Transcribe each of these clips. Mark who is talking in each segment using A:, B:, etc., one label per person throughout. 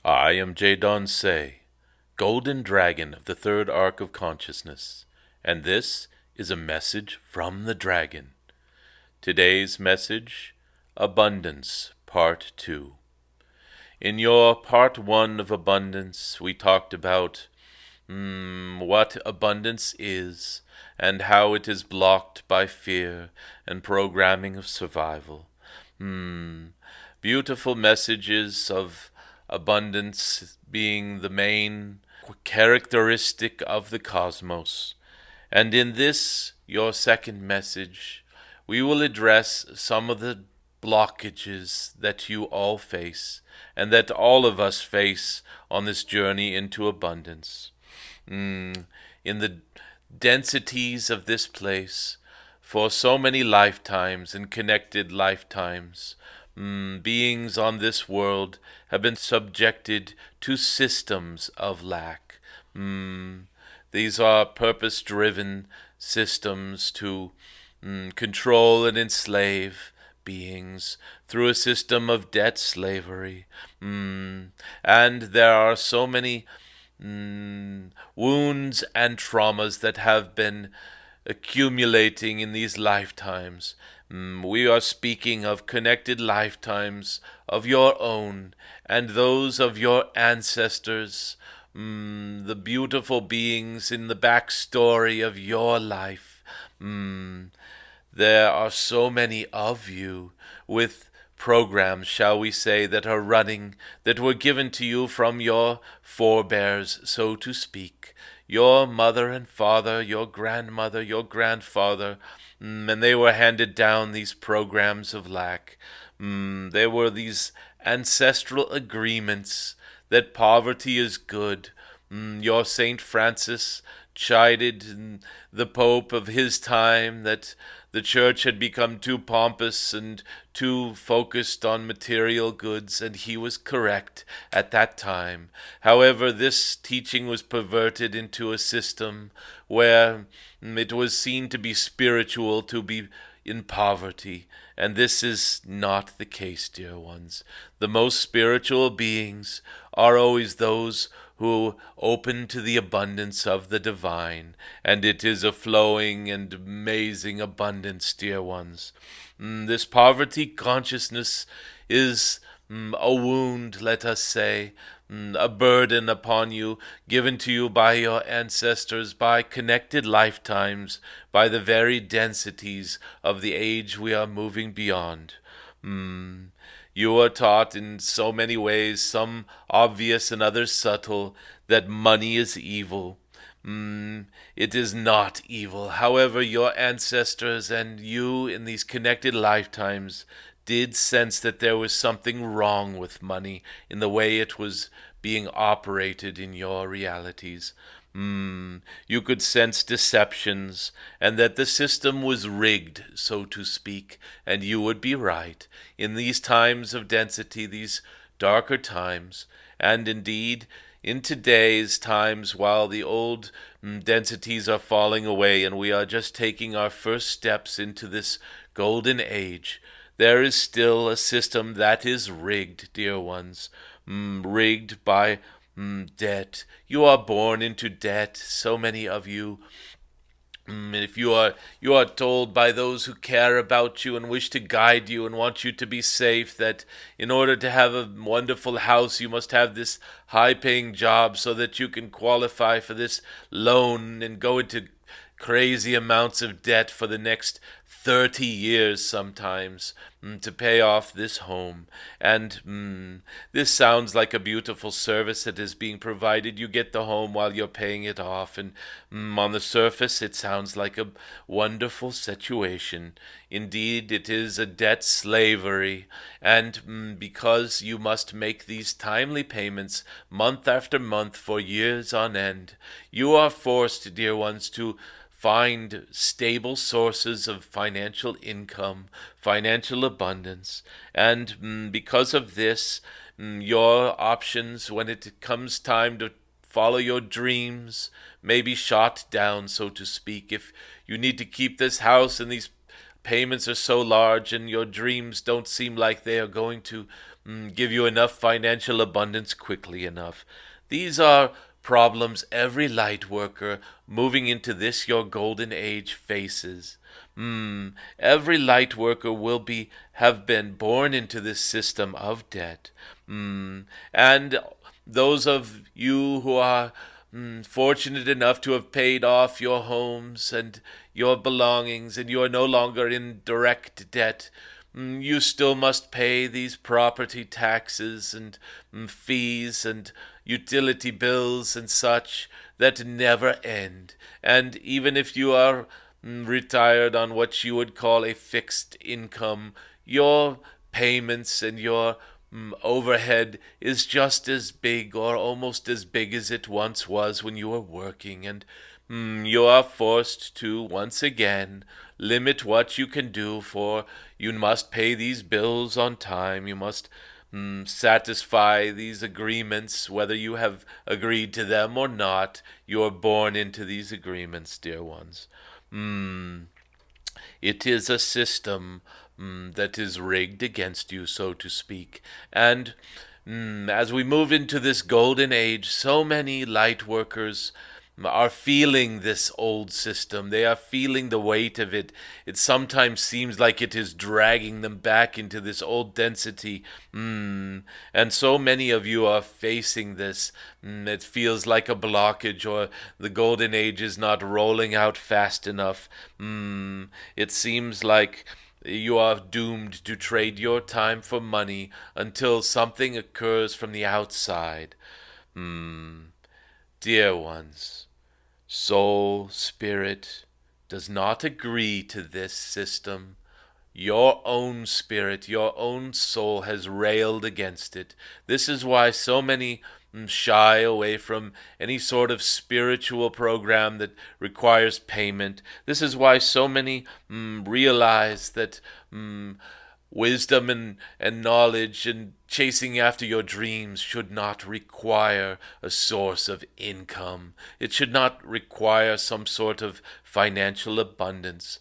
A: I am Jadon Se, Golden Dragon of the Third Arc of Consciousness, and this is a message from the Dragon. Today's message, Abundance, Part 2. In your Part 1 of Abundance, we talked about what abundance is and how it is blocked by fear and programming of survival. Beautiful messages of abundance being the main characteristic of the cosmos. And in this, your second message, we will address some of the blockages that you all face and that all of us face on this journey into abundance. In the densities of this place, for so many lifetimes and connected lifetimes, beings on this world have been subjected to systems of lack. These are purpose-driven systems to control and enslave beings through a system of debt slavery. And there are so many wounds and traumas that have been accumulating in these lifetimes. We are speaking of connected lifetimes of your own and those of your ancestors, the beautiful beings in the backstory of your life. There are so many of you with programs, shall we say, that are running, that were given to you from your forebears, so to speak, your mother and father, your grandmother, your grandfather, and they were handed down these programs of lack. There were these ancestral agreements that poverty is good. Your Saint Francis chided the Pope of his time that the church had become too pompous and too focused on material goods, and he was correct at that time. However, this teaching was perverted into a system where it was seen to be spiritual to be in poverty, and this is not the case, dear ones. The most spiritual beings are always those who open to the abundance of the divine, and it is a flowing and amazing abundance, dear ones. This poverty consciousness is a wound, let us say, a burden upon you, given to you by your ancestors, by connected lifetimes, by the very densities of the age we are moving beyond. You are taught in so many ways, some obvious and others subtle, that money is evil. It is not evil. However, your ancestors and you in these connected lifetimes did sense that there was something wrong with money in the way it was being operated in your realities. You could sense deceptions and that the system was rigged, so to speak, and you would be right. In these times of density, these darker times, and indeed in today's times, while the old densities are falling away and we are just taking our first steps into this golden age, there is still a system that is rigged, dear ones, rigged by debt. You are born into debt, so many of you. If you are told by those who care about you and wish to guide you and want you to be safe that in order to have a wonderful house you must have this high-paying job so that you can qualify for this loan and go into crazy amounts of debt for the next 30 years sometimes to pay off this home. And this sounds like a beautiful service that is being provided. You get the home while you're paying it off, and on the surface it sounds like a wonderful situation. Indeed, it is a debt slavery, and because you must make these timely payments month after month for years on end, you are forced, dear ones, to find stable sources of financial income, financial abundance, and because of this, your options when it comes time to follow your dreams may be shot down, so to speak. If you need to keep this house and these payments are so large and your dreams don't seem like they are going to give you enough financial abundance quickly enough. These are problems every light worker moving into this your golden age faces. Every light worker will have been born into this system of debt. And those of you who are fortunate enough to have paid off your homes and your belongings, and you are no longer in direct debt, you still must pay these property taxes and fees and utility bills and such that never end. And even if you are retired on what you would call a fixed income, your payments and your overhead is just as big or almost as big as it once was when you were working, and you are forced to once again limit what you can do, for you must pay these bills on time. You must satisfy these agreements, whether you have agreed to them or not. You are born into these agreements, dear ones. It is a system that is rigged against you, so to speak. And as we move into this golden age, so many light workers are feeling this old system. They are feeling the weight of it. It sometimes seems like it is dragging them back into this old density. And so many of you are facing this. It feels like a blockage, or the golden age is not rolling out fast enough. It seems like you are doomed to trade your time for money until something occurs from the outside. Dear ones, soul, spirit does not agree to this system. Your own spirit, your own soul has railed against it. This is why so many shy away from any sort of spiritual program that requires payment. This is why so many realize that wisdom and knowledge and chasing after your dreams should not require a source of income. It should not require some sort of financial abundance.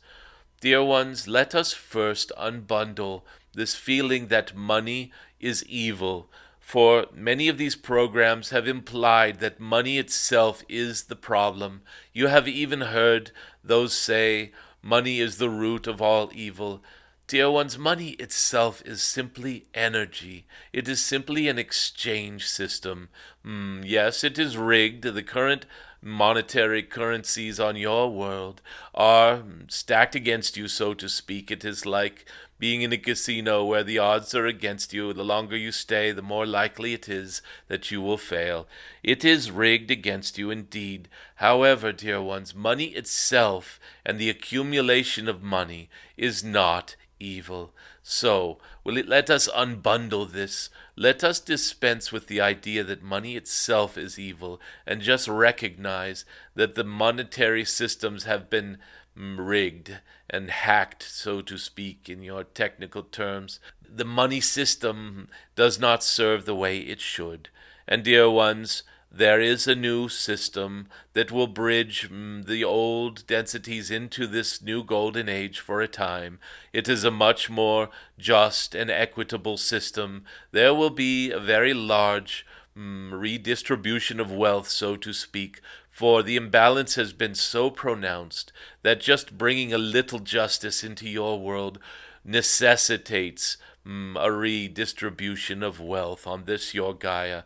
A: Dear ones, let us first unbundle this feeling that money is evil, for many of these programs have implied that money itself is the problem. You have even heard those say, money is the root of all evil. Dear ones, money itself is simply energy. It is simply an exchange system. Yes, it is rigged. The current monetary currencies on your world are stacked against you, so to speak. It is like being in a casino where the odds are against you. The longer you stay, the more likely it is that you will fail. It is rigged against you indeed. However, dear ones, money itself and the accumulation of money is not evil. So, let us unbundle this. Let us dispense with the idea that money itself is evil, and just recognize that the monetary systems have been rigged and hacked, so to speak, in your technical terms. The money system does not serve the way it should. And dear ones, there is a new system that will bridge the old densities into this new golden age for a time. It is a much more just and equitable system. There will be a very large redistribution of wealth, so to speak, for the imbalance has been so pronounced that just bringing a little justice into your world necessitates a redistribution of wealth on this your Gaia.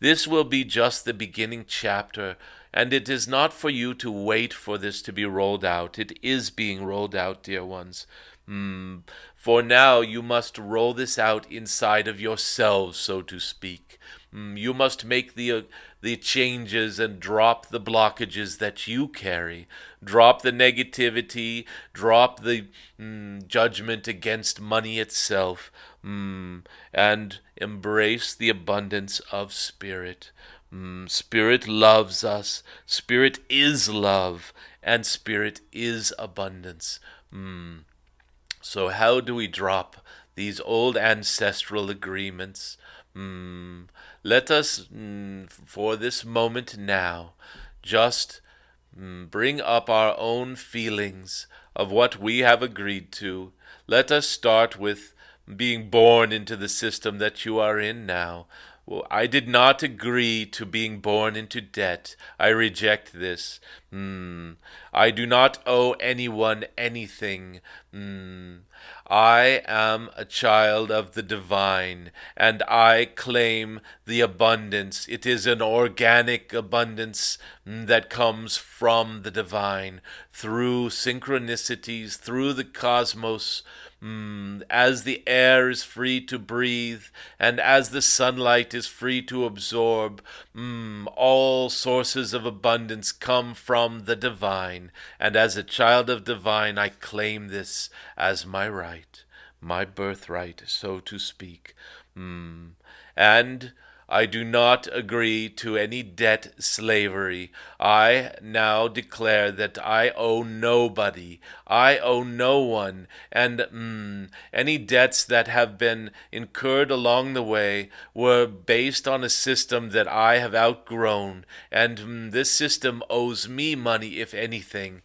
A: This will be just the beginning chapter, and it is not for you to wait for this to be rolled out. It is being rolled out, dear ones. For now, you must roll this out inside of yourselves, so to speak. You must make the changes and drop the blockages that you carry. Drop the negativity, drop the judgment against money itself, and embrace the abundance of spirit. Spirit loves us. Spirit is love, and spirit is abundance. So how do we drop these old ancestral agreements? Let us, for this moment now, just bring up our own feelings of what we have agreed to. Let us start with being born into the system that you are in now. Well, I did not agree to being born into debt. I reject this. I do not owe anyone anything. I am a child of the divine, and I claim the abundance. It is an organic abundance that comes from the divine through synchronicities, through the cosmos. As the air is free to breathe, and as the sunlight is free to absorb, all sources of abundance come from the divine. And as a child of divine, I claim this as my right, my birthright, so to speak. And I do not agree to any debt slavery. I now declare that I owe nobody. I owe no one. And any debts that have been incurred along the way were based on a system that I have outgrown. And this system owes me money, if anything,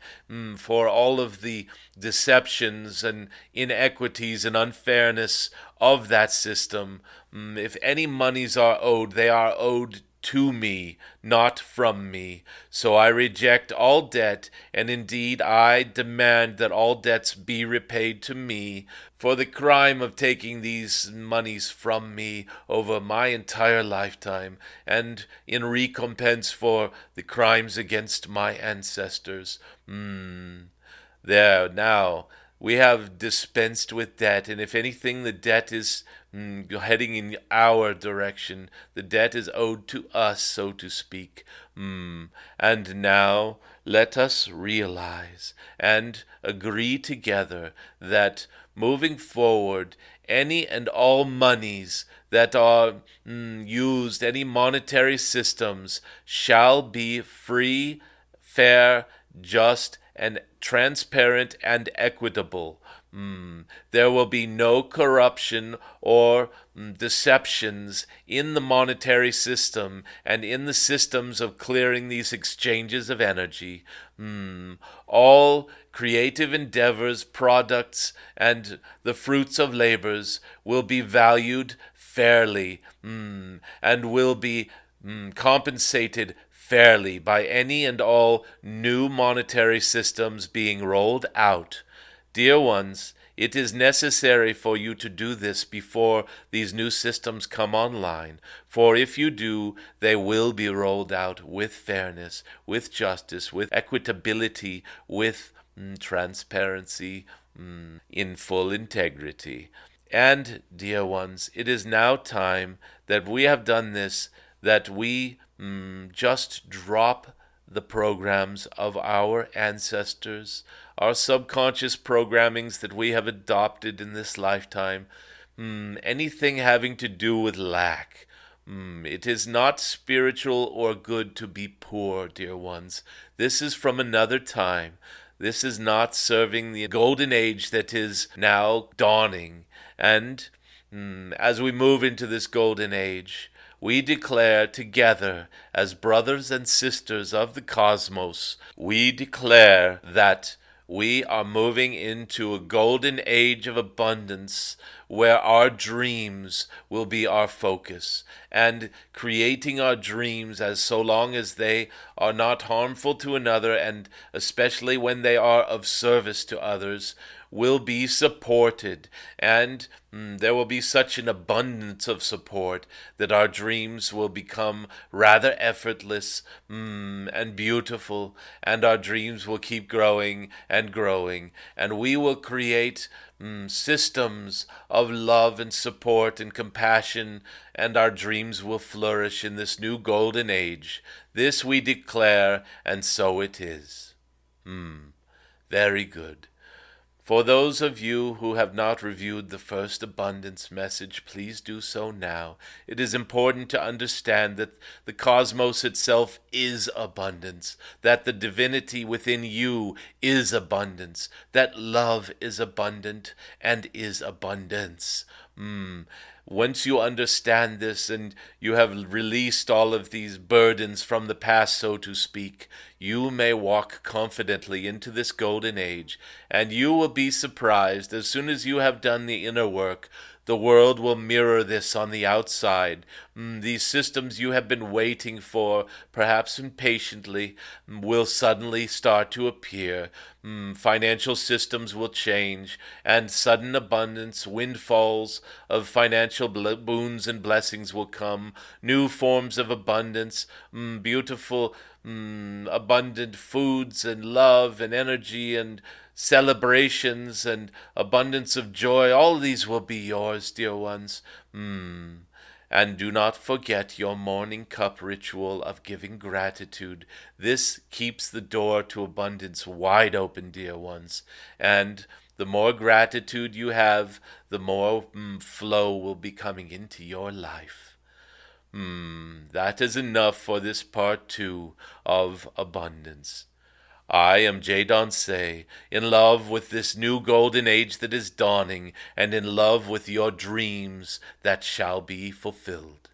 A: for all of the deceptions and inequities and unfairness of that system. If any monies are owed, they are owed to me, not from me. So I reject all debt, and indeed I demand that all debts be repaid to me for the crime of taking these monies from me over my entire lifetime, and in recompense for the crimes against my ancestors. There, now, we have dispensed with debt, and if anything, the debt is heading in our direction. The debt is owed to us, so to speak. And now, let us realize and agree together that moving forward, any and all monies that are used, any monetary systems, shall be free, fair, just, and transparent and equitable. There will be no corruption or deceptions in the monetary system and in the systems of clearing these exchanges of energy. All creative endeavors, products, and the fruits of labors will be valued fairly and will be compensated fairly by any and all new monetary systems being rolled out. Dear ones, it is necessary for you to do this before these new systems come online, for if you do, they will be rolled out with fairness, with justice, with equitability, with transparency, in full integrity. And, dear ones, it is now time that we have done this, that we just drop the programs of our ancestors, our subconscious programmings that we have adopted in this lifetime, anything having to do with lack. It is not spiritual or good to be poor, dear ones. This is from another time. This is not serving the golden age that is now dawning. And as we move into this golden age, we declare together as brothers and sisters of the cosmos, we declare that we are moving into a golden age of abundance where our dreams will be our focus, and creating our dreams as so long as they are not harmful to another, and especially when they are of service to others, will be supported, and there will be such an abundance of support that our dreams will become rather effortless and beautiful, and our dreams will keep growing, and we will create systems of love and support and compassion, and our dreams will flourish in this new golden age. This we declare, and so it is. Very good. For those of you who have not reviewed the first abundance message, please do so now. It is important to understand that the cosmos itself is abundance, that the divinity within you is abundance, that love is abundant and is abundance. Once you understand this and you have released all of these burdens from the past, so to speak, you may walk confidently into this golden age, and you will be surprised as soon as you have done the inner work. The world will mirror this on the outside. These systems you have been waiting for, perhaps impatiently, will suddenly start to appear. Financial systems will change, and sudden abundance, windfalls of financial boons and blessings will come. New forms of abundance, beautiful, abundant foods and love and energy and celebrations and abundance of joy. All these will be yours, dear ones. And do not forget your morning cup ritual of giving gratitude. This keeps the door to abundance wide open, dear ones. And the more gratitude you have, the more flow will be coming into your life. That is enough for this part 2 of abundance. I am Jadon Se, in love with this new golden age that is dawning, and in love with your dreams that shall be fulfilled.